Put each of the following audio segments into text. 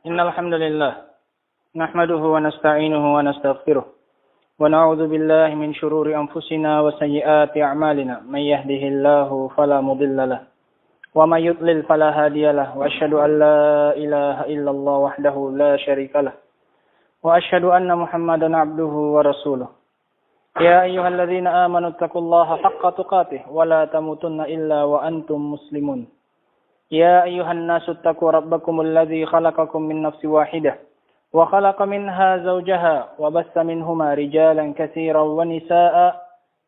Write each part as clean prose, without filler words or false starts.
إن الحمد لله نحمده ونستعينه ونستغفره ونعوذ بالله من شرور أنفسنا وسيئات أعمالنا من يهده الله فلا مضل له ومن يضلل فلا هادي له وأشهد أن لا إله إلا الله وحده لا شريك له وأشهد أن محمدا عبده ورسوله يا أيها الذين آمنوا اتقوا الله حق تقاته ولا تموتن إلا وأنتم مسلمون يا أيها الناس اتقوا ربكم الذي خلقكم من نفس واحدة وخلق منها زوجها وبث منهما رجالا كثيرا ونساء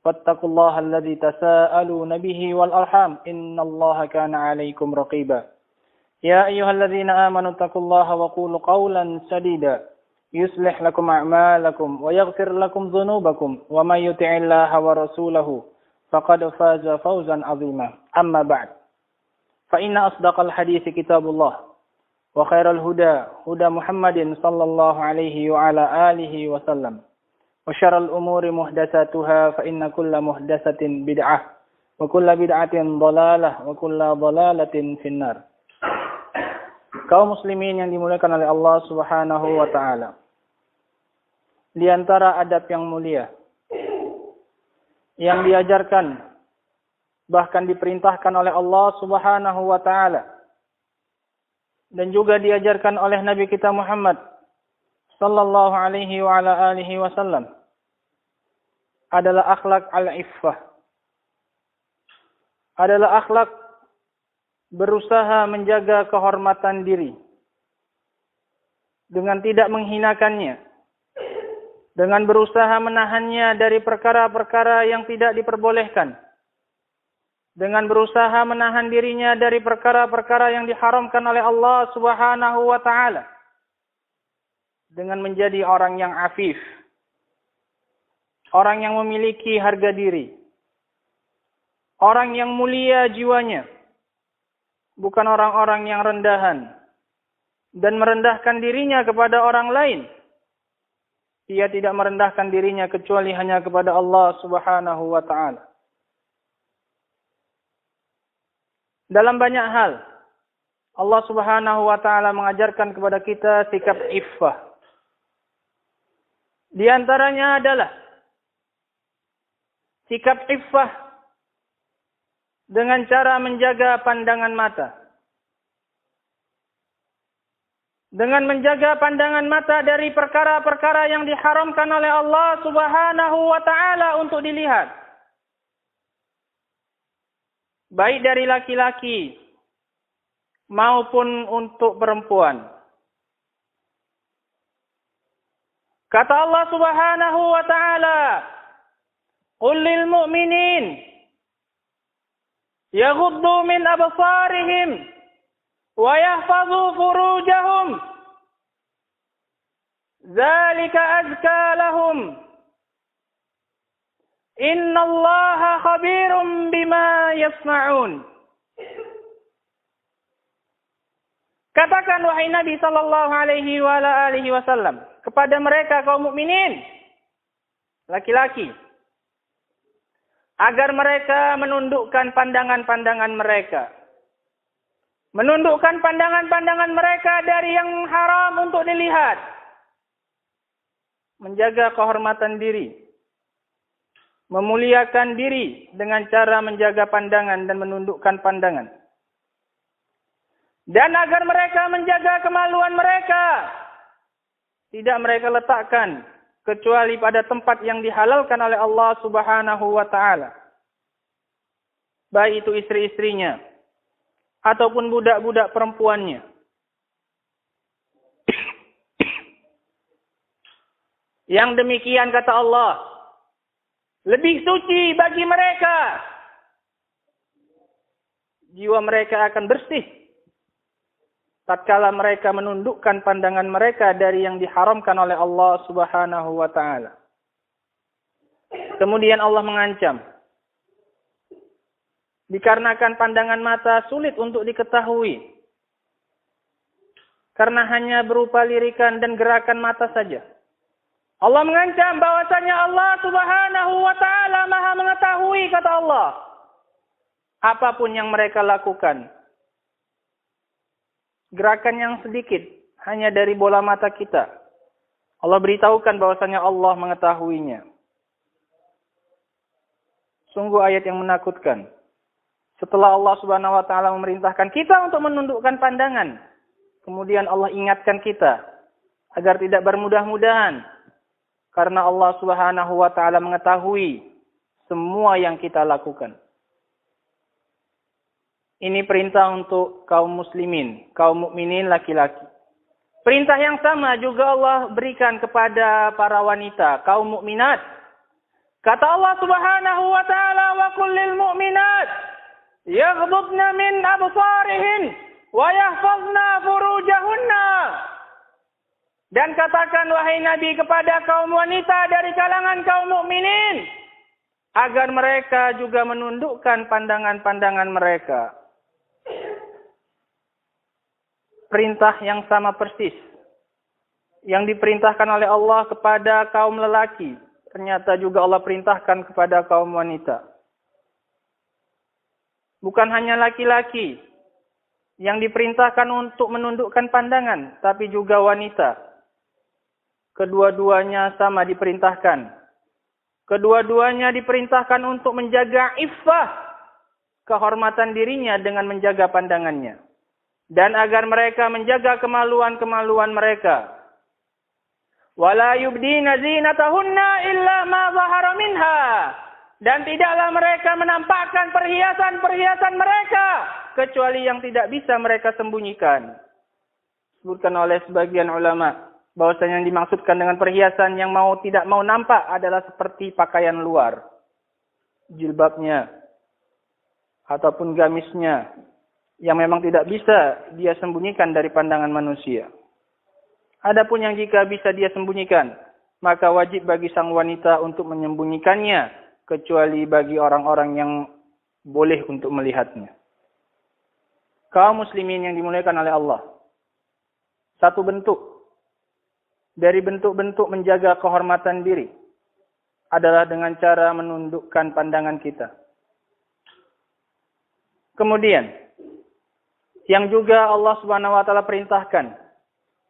فاتقوا الله الذي تساءلون به والأرحام إن الله كان عليكم رقيبا يا أيها الذين آمنوا اتقوا الله وقولوا قولا سديدا يصلح لكم أعمالكم ويغفر لكم ذنوبكم ومن يطع الله ورسوله فقد فاز فوزا عظيما أما بعد فإن أصدق الحديث كتاب الله وخير الهدى هدى محمد صلى الله عليه وعلى آله وسلم وشر الأمور محدثاتها فإن كل محدثة بدعة وكل بدعة ضلالة وكل ضلالة في النار. Kaum muslimin yang dimuliakan oleh Allah Subhanahu wa taala. Di antara adab yang mulia yang diajarkan bahkan diperintahkan oleh Allah Subhanahu wa taala dan juga diajarkan oleh Nabi kita Muhammad sallallahu alaihi wa ala alihi wasallam adalah akhlak al-iffah. Adalah akhlak berusaha menjaga kehormatan diri dengan tidak menghinakannya, dengan berusaha menahannya dari perkara-perkara yang tidak diperbolehkan, dengan berusaha menahan dirinya dari perkara-perkara yang diharamkan oleh Allah Subhanahu wa taala, dengan menjadi orang yang afif, orang yang memiliki harga diri, orang yang mulia jiwanya, bukan orang-orang yang rendahan dan merendahkan dirinya kepada orang lain. Dia tidak merendahkan dirinya kecuali hanya kepada Allah Subhanahu wa taala. Dalam banyak hal, Allah Subhanahu wa taala mengajarkan kepada kita sikap iffah. Di antaranya adalah sikap iffah dengan cara menjaga pandangan mata. Dengan menjaga pandangan mata dari perkara-perkara yang diharamkan oleh Allah Subhanahu wa taala untuk dilihat. Baik dari laki-laki maupun untuk perempuan. Kata Allah Subhanahu wa taala, "Qul lil mu'minin yaghuddu min absarihim wa yahfazu furujahum. Dzalika azka lahum. Innallaha khabirum bima yasna'un." Katakan wahai Nabi sallallahu alaihi wa ala alihi wasallam kepada mereka kaum mukminin laki-laki agar mereka menundukkan pandangan-pandangan mereka. Menundukkan pandangan-pandangan mereka dari yang haram untuk dilihat. Menjaga kehormatan diri. Memuliakan diri dengan cara menjaga pandangan dan menundukkan pandangan. Dan agar mereka menjaga kemaluan mereka. Tidak mereka letakkan kecuali pada tempat yang dihalalkan oleh Allah Subhanahu wa taala. Baik itu istri-istrinya ataupun budak-budak perempuannya. Yang demikian kata Allah, lebih suci bagi mereka. Jiwa mereka akan bersih tatkala mereka menundukkan pandangan mereka dari yang diharamkan oleh Allah Subhanahu wa taala. Kemudian Allah mengancam, dikarenakan pandangan mata sulit untuk diketahui, karena hanya berupa lirikan dan gerakan mata saja. Allah mengancam bahwasanya Allah Subhanahu wa taala Maha mengetahui, kata Allah, apapun yang mereka lakukan. Gerakan yang sedikit, hanya dari bola mata kita. Allah beritahukan bahwasanya Allah mengetahuinya. Sungguh ayat yang menakutkan. Setelah Allah Subhanahu wa taala memerintahkan kita untuk menundukkan pandangan, kemudian Allah ingatkan kita agar tidak bermudah-mudahan karena Allah Subhanahu wa taala mengetahui semua yang kita lakukan. Ini perintah untuk kaum muslimin, kaum mukminin laki-laki. Perintah yang sama juga Allah berikan kepada para wanita, kaum mukminat. Kata Allah Subhanahu wa taala, "Wa qul lil mu'minat yaghdudna min absarihin wa yahfazna furujahunna." Dan katakan wahai Nabi kepada kaum wanita dari kalangan kaum mukminin agar mereka juga menundukkan pandangan-pandangan mereka. Perintah yang sama persis yang diperintahkan oleh Allah kepada kaum lelaki, ternyata juga Allah perintahkan kepada kaum wanita. Bukan hanya laki-laki yang diperintahkan untuk menundukkan pandangan, tapi juga wanita. Kedua-duanya sama diperintahkan. Kedua-duanya diperintahkan untuk menjaga iffah, kehormatan dirinya dengan menjaga pandangannya. Dan agar mereka menjaga kemaluan-kemaluan mereka. Wala yubdina zinatahunna illa ma zahara minha. Dan tidaklah mereka menampakkan perhiasan-perhiasan mereka kecuali yang tidak bisa mereka sembunyikan. Disebutkan oleh sebagian ulama bahwasanya yang dimaksudkan dengan perhiasan yang tidak mau nampak adalah seperti pakaian luar, jilbabnya ataupun gamisnya yang memang tidak bisa dia sembunyikan dari pandangan manusia. Adapun yang jika bisa dia sembunyikan, maka wajib bagi sang wanita untuk menyembunyikannya, kecuali bagi orang-orang yang boleh untuk melihatnya. Kaum muslimin yang dimuliakan oleh Allah, satu bentuk dari bentuk-bentuk menjaga kehormatan diri adalah dengan cara menundukkan pandangan kita. Kemudian, yang juga Allah Subhanahu wa taala perintahkan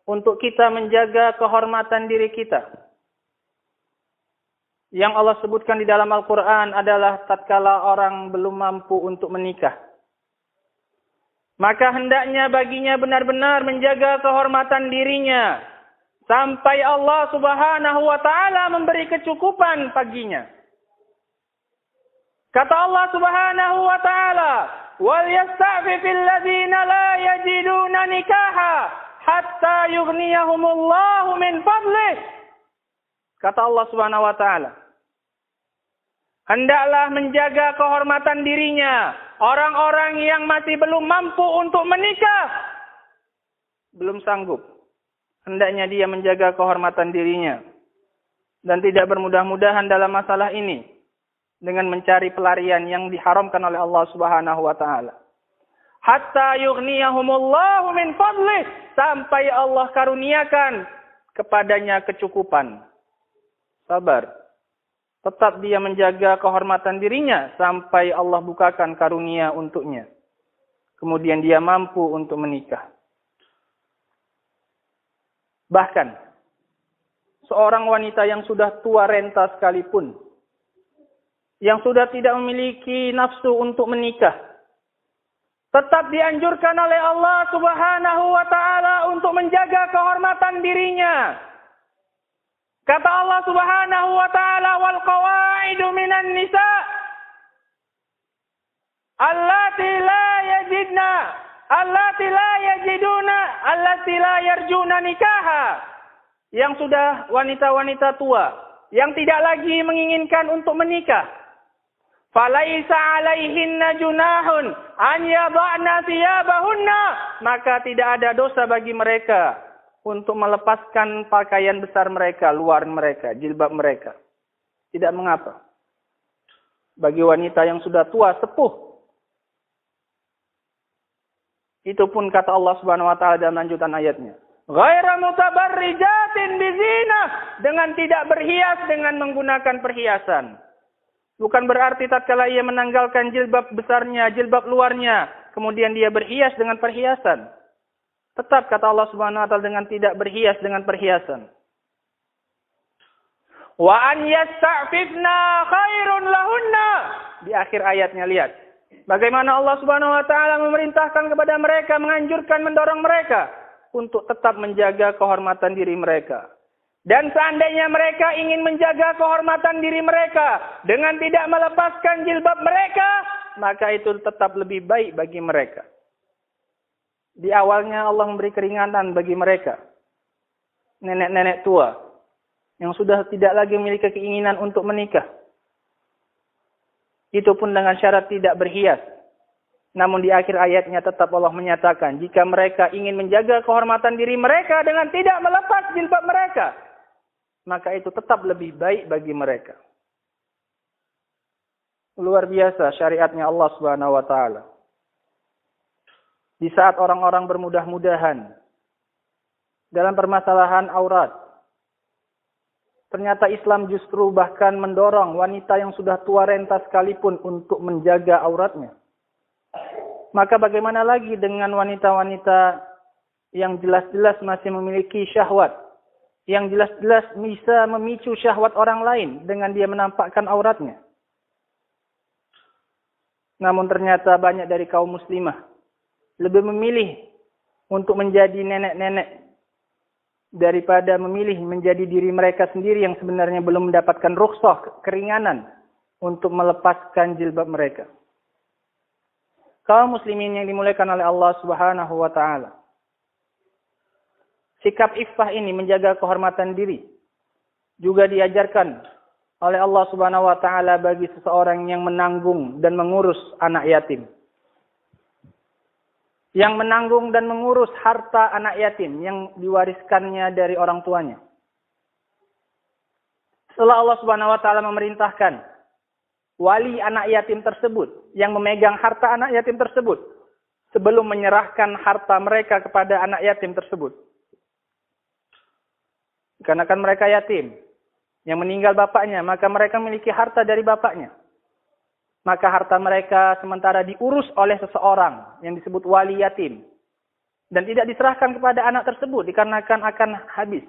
untuk kita menjaga kehormatan diri kita. Yang Allah sebutkan di dalam Al-Quran adalah tatkala orang belum mampu untuk menikah. Maka hendaknya baginya benar-benar menjaga kehormatan dirinya. Sampai Allah Subhanahu wa ta'ala memberi kecukupan baginya. Kata Allah Subhanahu wa ta'ala, "Wal yasta'fifil ladzina la yajiduna nikaha hatta yughniyahumullahu min fadlih." Kata Allah Subhanahu wa ta'ala, hendaklah menjaga kehormatan dirinya orang-orang yang masih belum mampu untuk menikah, belum sanggup. Hendaknya dia menjaga kehormatan dirinya dan tidak bermudah-mudahan dalam masalah ini dengan mencari pelarian yang diharamkan oleh Allah Subhanahu wa taala. Hatta yughniyahumullahu min fadlih, sampai Allah karuniakan kepadanya kecukupan. Sabar. Tetap dia menjaga kehormatan dirinya sampai Allah bukakan karunia untuknya. Kemudian dia mampu untuk menikah. Bahkan, seorang wanita yang sudah tua renta sekalipun, yang sudah tidak memiliki nafsu untuk menikah, tetap dianjurkan oleh Allah Subhanahu wa ta'ala untuk menjaga kehormatan dirinya. Kata Allah Subhanahu wa ta'ala, "Wal qawaidu minan nisa allati la yajidna allati la yajiduna allati la yarjuna nikaha." Yang sudah wanita-wanita tua yang tidak lagi menginginkan untuk menikah. Falaisa 'alaihinna junahun an yadha'na thiyabahunna, maka tidak ada dosa bagi mereka untuk melepaskan pakaian besar mereka, luar mereka, jilbab mereka. Tidak mengapa. Bagi wanita yang sudah tua, sepuh. Itu pun kata Allah Subhanahu wa taala dalam lanjutan ayatnya. Ghaira mutabarrijatin bizinah, dengan tidak berhias dengan menggunakan perhiasan. Bukan berarti tatkala ia menanggalkan jilbab besarnya, jilbab luarnya, kemudian dia berhias dengan perhiasan. Tetap kata Allah Subhanahu wa taala dengan tidak berhias dengan perhiasan. Wa an yasta'fifna khairun lahunna. Di akhir ayatnya lihat. Bagaimana Allah Subhanahu wa taala memerintahkan kepada mereka, menganjurkan, mendorong mereka untuk tetap menjaga kehormatan diri mereka. Dan seandainya mereka ingin menjaga kehormatan diri mereka dengan tidak melepaskan jilbab mereka, maka itu tetap lebih baik bagi mereka. Di awalnya Allah memberi keringanan bagi mereka. Nenek-nenek tua yang sudah tidak lagi memiliki keinginan untuk menikah. Itu pun dengan syarat tidak berhias. Namun di akhir ayatnya tetap Allah menyatakan, jika mereka ingin menjaga kehormatan diri mereka dengan tidak melepas jilbab mereka, maka itu tetap lebih baik bagi mereka. Luar biasa syariatnya Allah Subhanahu wa taala. Di saat orang-orang bermudah-mudahan dalam permasalahan aurat, ternyata Islam justru bahkan mendorong wanita yang sudah tua renta sekalipun untuk menjaga auratnya. Maka bagaimana lagi dengan wanita-wanita yang jelas-jelas masih memiliki syahwat, yang jelas-jelas bisa memicu syahwat orang lain dengan dia menampakkan auratnya. Namun ternyata banyak dari kaum muslimah lebih memilih untuk menjadi nenek-nenek daripada memilih menjadi diri mereka sendiri yang sebenarnya belum mendapatkan rukhsah, keringanan untuk melepaskan jilbab mereka. Kaum muslimin yang dimuliakan oleh Allah Subhanahu wa taala. Sikap iffah ini menjaga kehormatan diri juga diajarkan oleh Allah Subhanahu wa taala bagi seseorang yang menanggung dan mengurus anak yatim. Yang menanggung dan mengurus harta anak yatim yang diwariskannya dari orang tuanya. Setelah Allah Subhanahu wa taala memerintahkan wali anak yatim tersebut yang memegang harta anak yatim tersebut sebelum menyerahkan harta mereka kepada anak yatim tersebut. Karena kan mereka yatim yang meninggal bapaknya, maka mereka memiliki harta dari bapaknya. Maka harta mereka sementara diurus oleh seseorang yang disebut wali yatim. Dan tidak diserahkan kepada anak tersebut dikarenakan akan habis.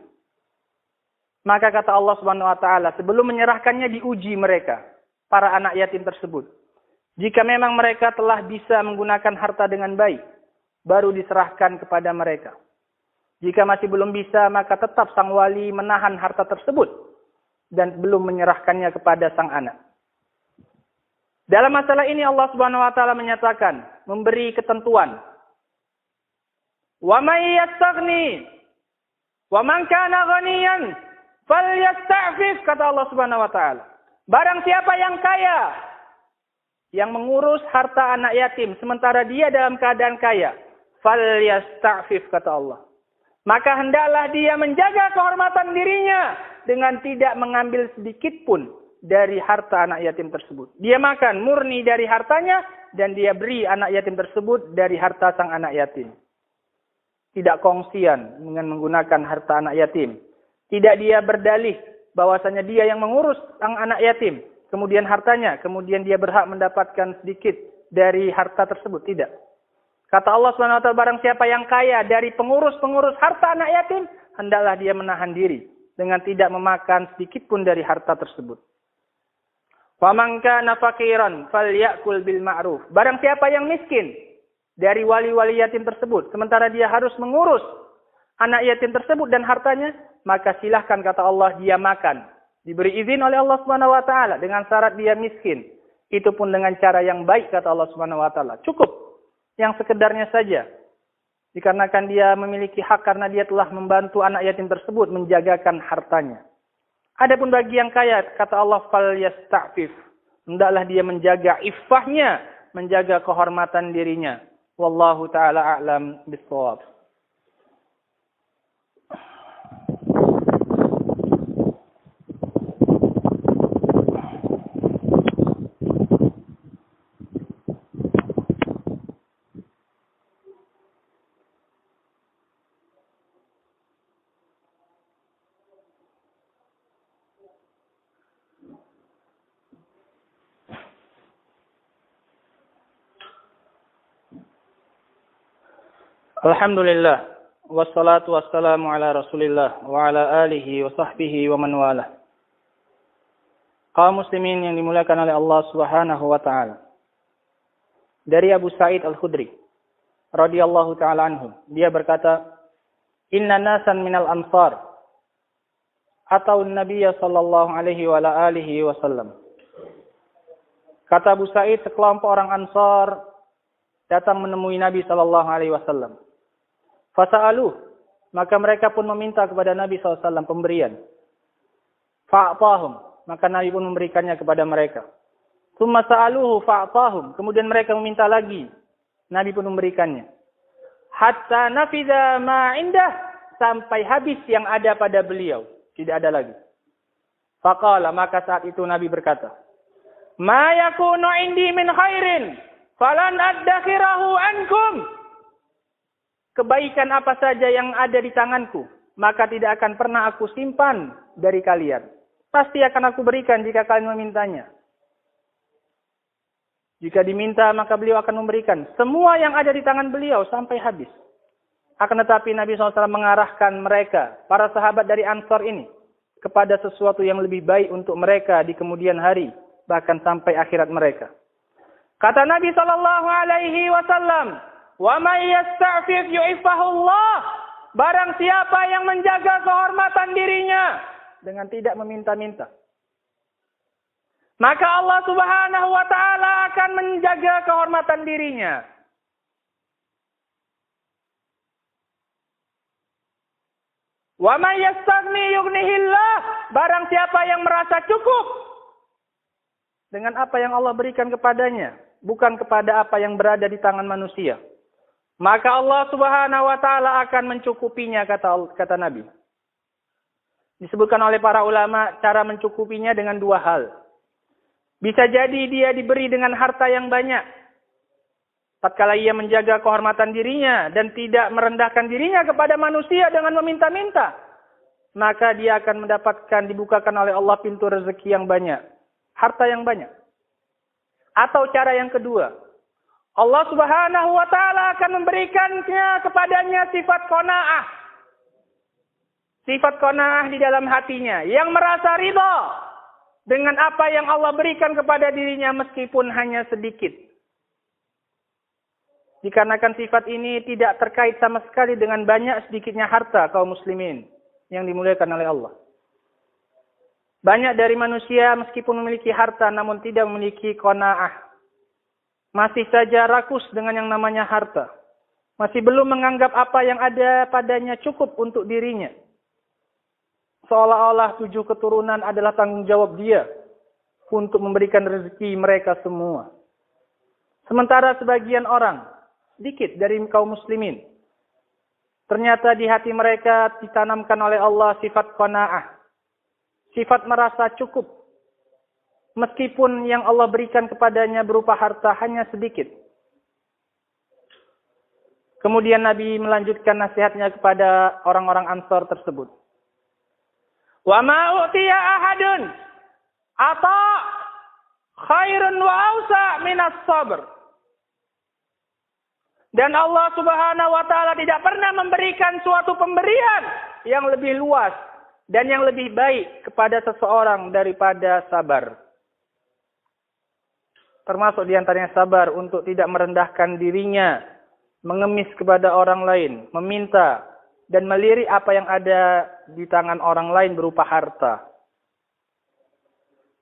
Maka kata Allah Subhanahu wa taala, sebelum menyerahkannya diuji mereka, para anak yatim tersebut. Jika memang mereka telah bisa menggunakan harta dengan baik, baru diserahkan kepada mereka. Jika masih belum bisa, maka tetap sang wali menahan harta tersebut dan belum menyerahkannya kepada sang anak. Dalam masalah ini Allah Subhanahu wa taala menyatakan, memberi ketentuan. Wa may yastaghni wa man kana ghaniyan falyasta'fif, kata Allah Subhanahu wa taala. Barang siapa yang kaya, yang mengurus harta anak yatim sementara dia dalam keadaan kaya, falyasta'fif, kata Allah. Maka hendaklah dia menjaga kehormatan dirinya dengan tidak mengambil sedikit pun dari harta anak yatim tersebut. Dia makan murni dari hartanya dan dia beri anak yatim tersebut dari harta sang anak yatim. Tidak kongsian dengan menggunakan harta anak yatim. Tidak dia berdalih bahwasanya dia yang mengurus sang anak yatim. Kemudian hartanya, kemudian dia berhak mendapatkan sedikit dari harta tersebut. Tidak. Kata Allah Subhanahu wa taala, barang siapa yang kaya dari pengurus-pengurus harta anak yatim, hendaklah dia menahan diri dengan tidak memakan sedikit pun dari harta tersebut. Wa man kana faqiran falyakul bil ma'ruf. Barang siapa yang miskin dari wali-wali yatim tersebut, sementara dia harus mengurus anak yatim tersebut dan hartanya, maka silahkan kata Allah dia makan. Diberi izin oleh Allah Subhanahu wa taala dengan syarat dia miskin. Itu pun dengan cara yang baik kata Allah Subhanahu wa taala. Cukup yang sekedarnya saja. Dikarenakan dia memiliki hak karena dia telah membantu anak yatim tersebut menjagakan hartanya. Adapun bagi yang kaya, kata Allah, fal yasta'fif. Hendaklah dia menjaga iffahnya, menjaga kehormatan dirinya. Wallahu ta'ala a'lam bis-shawab. Alhamdulillah. Wassalatu wassalamu ala Rasulillah wa ala alihi wa sahbihi wa man walah. Kaum muslimin yang dimuliakan oleh Allah Subhanahu wa taala. Dari Abu Sa'id Al-Khudri radhiyallahu taala anhu, dia berkata, "Inna nasan minal ansar atau Nabiya sallallahu alaihi wa ala alihi wasallam." Kata Abu Sa'id, sekelompok orang Ansar datang menemui Nabi sallallahu alaihi wasallam. Fasa'aluh, maka mereka pun meminta kepada Nabi SAW pemberian. Fa'atahum, maka Nabi pun memberikannya kepada mereka. Tsumma sa'aluhu fa'atahum, kemudian mereka meminta lagi. Nabi pun memberikannya. Hatta nafidha ma indah, sampai habis yang ada pada beliau. Tidak ada lagi. Faqala, maka saat itu Nabi berkata, Ma yakunu indi min khairin, falan addakhirahu ankum. Kebaikan apa saja yang ada di tanganku, maka tidak akan pernah aku simpan dari kalian. Pasti akan aku berikan jika kalian memintanya. Jika diminta, maka beliau akan memberikan semua yang ada di tangan beliau sampai habis. Akan tetapi Nabi SAW mengarahkan mereka, para sahabat dari Ansar ini, kepada sesuatu yang lebih baik untuk mereka di kemudian hari, bahkan sampai akhirat mereka. Kata Nabi SAW, Wa may yasta'fif yu'ifahullah. Barang siapa yang menjaga kehormatan dirinya dengan tidak meminta-minta, maka Allah Subhanahu wa taala akan menjaga kehormatan dirinya. Wa may yastaghni yughnihillah. Barang siapa yang merasa cukup dengan apa yang Allah berikan kepadanya, bukan kepada apa yang berada di tangan manusia, maka Allah Subhanahu wa taala akan mencukupinya, kata Nabi. Disebutkan oleh para ulama cara mencukupinya dengan dua hal. Bisa jadi dia diberi dengan harta yang banyak, tatkala ia menjaga kehormatan dirinya dan tidak merendahkan dirinya kepada manusia dengan meminta-minta, maka dia akan mendapatkan, dibukakan oleh Allah pintu rezeki yang banyak, harta yang banyak. Atau cara yang kedua, Allah Subhanahu wa taala akan memberikannya kepadanya sifat qanaah. Sifat qanaah di dalam hatinya, yang merasa ridha dengan apa yang Allah berikan kepada dirinya meskipun hanya sedikit. Dikarenakan sifat ini tidak terkait sama sekali dengan banyak sedikitnya harta kaum muslimin yang dimuliakan oleh Allah. Banyak dari manusia meskipun memiliki harta namun tidak memiliki qanaah. Masih saja rakus dengan yang namanya harta. Masih belum menganggap apa yang ada padanya cukup untuk dirinya. Seolah-olah 7 keturunan adalah tanggung jawab dia untuk memberikan rezeki mereka semua. Sementara sebagian orang, sedikit dari kaum muslimin, ternyata di hati mereka ditanamkan oleh Allah sifat qanaah. Sifat merasa cukup. Meskipun yang Allah berikan kepadanya berupa harta hanya sedikit. Kemudian Nabi melanjutkan nasihatnya kepada orang-orang Ansar tersebut. Wa ma utiya ahadun ata khairun wa ausa minas sabr. Dan Allah Subhanahu wa taala tidak pernah memberikan suatu pemberian yang lebih luas dan yang lebih baik kepada seseorang daripada sabar. Termasuk diantaranya sabar untuk tidak merendahkan dirinya, mengemis kepada orang lain, meminta, dan melirik apa yang ada di tangan orang lain berupa harta.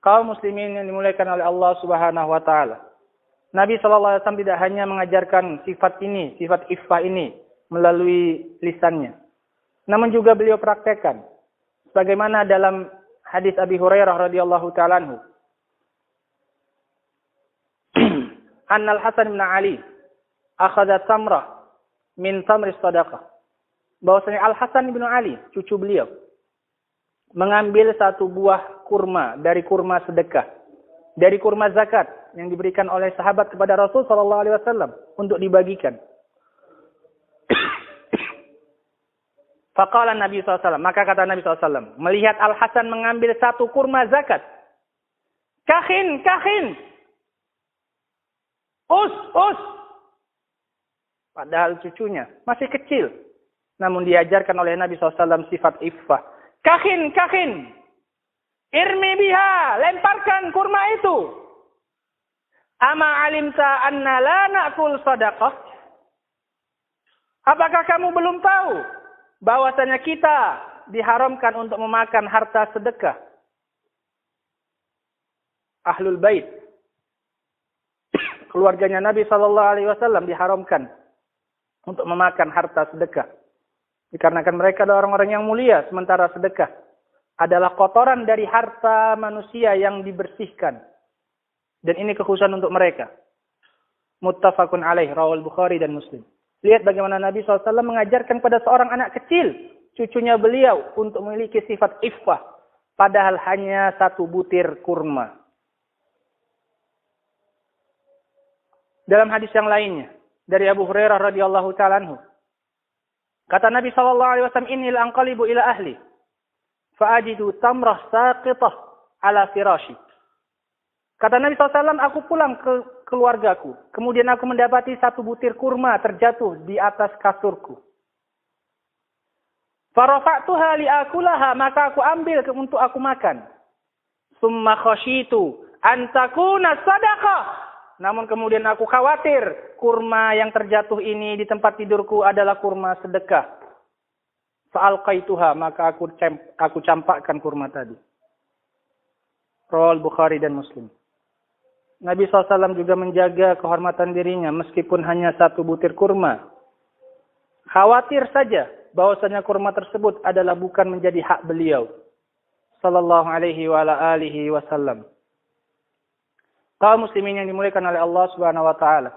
Kaum muslimin yang dimuliakan oleh Allah Subhanahu wa taala. Nabi SAW tidak hanya mengajarkan sifat ini, sifat iffah ini melalui lisannya, namun juga beliau praktekkan. Sebagaimana dalam hadis Abi Hurairah radhiyallahu taala anhu, Annal Hasan bin Ali akhadha tamrah min tamri sadaqah. Bahwasanya Al Hasan bin Ali, cucu beliau, mengambil satu buah kurma dari kurma sedekah, dari kurma zakat yang diberikan oleh sahabat kepada Rasul sallallahu alaihi wasallam untuk dibagikan. Faqala Nabi SAW, maka kata Nabi SAW, melihat Al Hasan mengambil satu kurma zakat, Kakhin. Us. Padahal cucunya masih kecil. Namun diajarkan oleh Nabi SAW sifat iffah. Kahin, irmi biha, lemparkan kurma itu. Ama alimta anna la na'kul sadaqah. Apakah kamu belum tahu bahwasanya kita diharamkan untuk memakan harta sedekah? Ahlul Bait, keluarganya Nabi SAW diharamkan untuk memakan harta sedekah. Dikarenakan mereka adalah orang-orang yang mulia, sementara sedekah adalah kotoran dari harta manusia yang dibersihkan. Dan ini kekhususan untuk mereka. Muttafaqun alaih, rawal Bukhari dan Muslim. Lihat bagaimana Nabi SAW mengajarkan pada seorang anak kecil, cucunya beliau, untuk memiliki sifat iffah. Padahal hanya satu butir kurma. Dalam hadis yang lainnya, dari Abu Hurairah radhiyallahu ta'ala anhu, kata Nabi SAW, inni la'anqalibu ila ahli, fa'ajidu tamrah saqitah ala firashi. Kata Nabi SAW, aku pulang ke keluargaku. Kemudian aku mendapati satu butir kurma terjatuh di atas kasurku. Farafa'tuha li'akulaha, maka aku ambil untuk aku makan. Summa khashitu an takuna sadaqah. Namun kemudian aku khawatir kurma yang terjatuh ini di tempat tidurku adalah kurma sedekah. Fa'alqaituha, maka aku campakkan kurma tadi. Rawal Bukhari dan Muslim. Nabi SAW juga menjaga kehormatan dirinya meskipun hanya satu butir kurma. Khawatir saja bahwasanya kurma tersebut adalah bukan menjadi hak beliau. Sallallahu alaihi wa ala alihi wasallam. Kaum muslimin yang dimuliakan oleh Allah Subhanahu wa taala.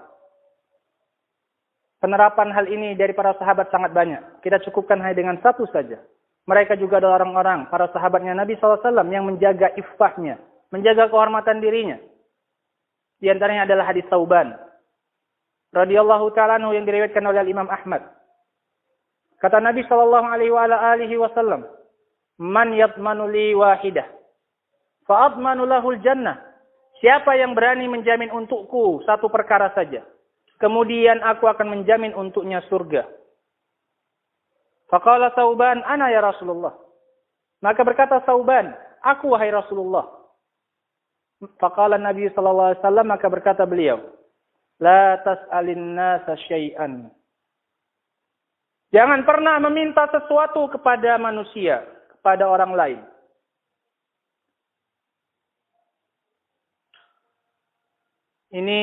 Penerapan hal ini dari para sahabat sangat banyak. Kita cukupkan hanya dengan satu saja. Mereka juga adalah orang-orang, para sahabatnya Nabi SAW yang menjaga iffahnya, menjaga kehormatan dirinya. Di antaranya adalah hadis Sauban radhiyallahu ta'ala anhu yang diriwayatkan oleh Imam Ahmad. Kata Nabi sallallahu alaihi wasallam, "Man yadmanu li wahidah, fa admanu lahul jannah." Siapa yang berani menjamin untukku satu perkara saja, kemudian aku akan menjamin untuknya surga. Faqala Sauban, "Ana ya Rasulullah." Maka berkata Sauban, "Aku wahai Rasulullah." Faqala Nabi sallallahu alaihi wasallam, maka berkata beliau, "La tas'alin nasa syai'an." Jangan pernah meminta sesuatu kepada manusia, kepada orang lain. Ini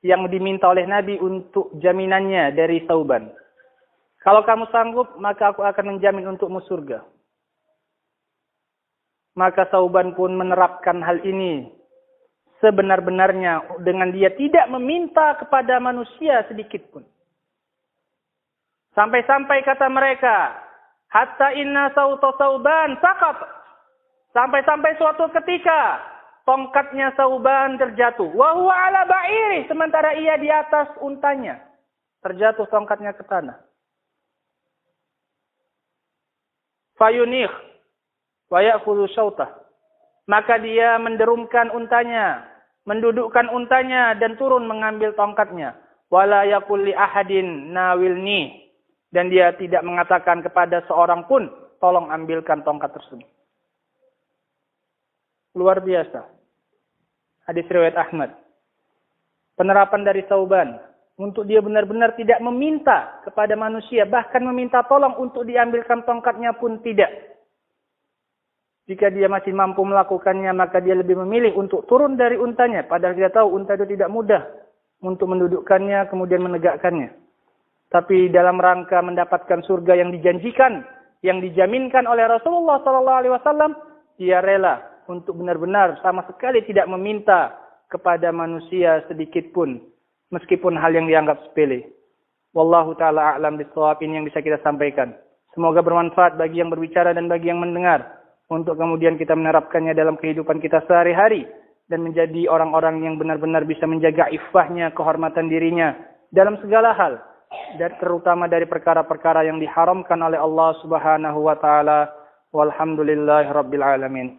yang diminta oleh Nabi untuk jaminannya dari Sauban. Kalau kamu sanggup, maka aku akan menjamin untukmu surga. Maka Sauban pun menerapkan hal ini sebenar-benarnya dengan dia tidak meminta kepada manusia sedikit pun. Sampai-sampai kata mereka, hatta inna sauta Sauban saqat. Sampai-sampai suatu ketika tongkatnya Sauban terjatuh. Wa huwa ala ba'iri, sementara ia di atas untanya. Terjatuh tongkatnya ke tanah. Fayunikh wa ya'khudhu syautah. Maka dia menderumkan untanya, mendudukkan untanya dan turun mengambil tongkatnya. Wala yaqul li ahadin nawilni. Dan dia tidak mengatakan kepada seorang pun, tolong ambilkan tongkat tersebut. Luar biasa. Hadis riwayat Ahmad. Penerapan dari Sauban untuk dia benar-benar tidak meminta kepada manusia, bahkan meminta tolong untuk diambilkan tongkatnya pun tidak. Jika dia masih mampu melakukannya, maka dia lebih memilih untuk turun dari untanya. Padahal dia tahu unta itu tidak mudah untuk mendudukkannya, kemudian menegakkannya. Tapi dalam rangka mendapatkan surga yang dijanjikan, yang dijaminkan oleh Rasulullah SAW, dia rela untuk benar-benar sama sekali tidak meminta kepada manusia sedikit pun, meskipun hal yang dianggap sepele. Wallahu ta'ala a'lam bishawab. Ini yang bisa kita sampaikan. Semoga bermanfaat bagi yang berbicara dan bagi yang mendengar, untuk kemudian kita menerapkannya dalam kehidupan kita sehari-hari, dan menjadi orang-orang yang benar-benar bisa menjaga iffahnya, kehormatan dirinya, dalam segala hal, dan terutama dari perkara-perkara yang diharamkan oleh Allah Subhanahu wa ta'ala. Walhamdulillahirabbil alamin.